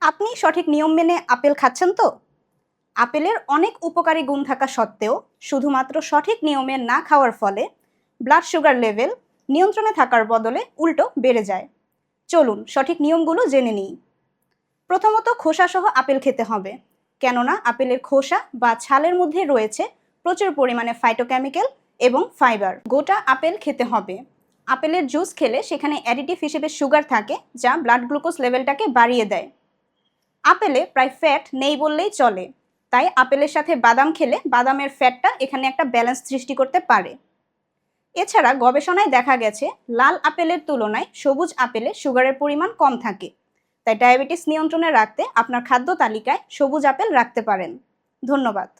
আপনি সঠিক নিয়ম মেনে আপেল খাচ্ছেন তো? আপেলের অনেক উপকারী গুণ থাকা সত্ত্বেও শুধুমাত্র সঠিক নিয়মে না খাওয়ার ফলে ব্লাড সুগার লেভেল নিয়ন্ত্রণে থাকার বদলে উল্টো বেড়ে যায়। চলুন সঠিক নিয়মগুলো জেনে নিই। প্রথমত, খোসাসহ আপেল খেতে হবে, কেননা আপেলের খোসা বা ছালের মধ্যে রয়েছে প্রচুর পরিমাণে ফাইটোকেমিক্যাল এবং ফাইবার। গোটা আপেল খেতে হবে। আপেলের জুস খেলে সেখানে অ্যাডিটিভ হিসেবে সুগার থাকে, যা ব্লাড গ্লুকোজ লেভেলটাকে বাড়িয়ে দেয়। আপেলে প্রায় ফ্যাট নেই বললেই চলে, তাই আপেলের সাথে বাদাম খেলে বাদামের ফ্যাটটা এখানে একটা ব্যালেন্স সৃষ্টি করতে পারে। এছাড়া গবেষণায় দেখা গেছে লাল আপেলের তুলনায় সবুজ আপেলে সুগারের পরিমাণ কম থাকে, তাই ডায়াবেটিস নিয়ন্ত্রণে রাখতে আপনার খাদ্য তালিকায় সবুজ আপেল রাখতে পারেন। ধন্যবাদ।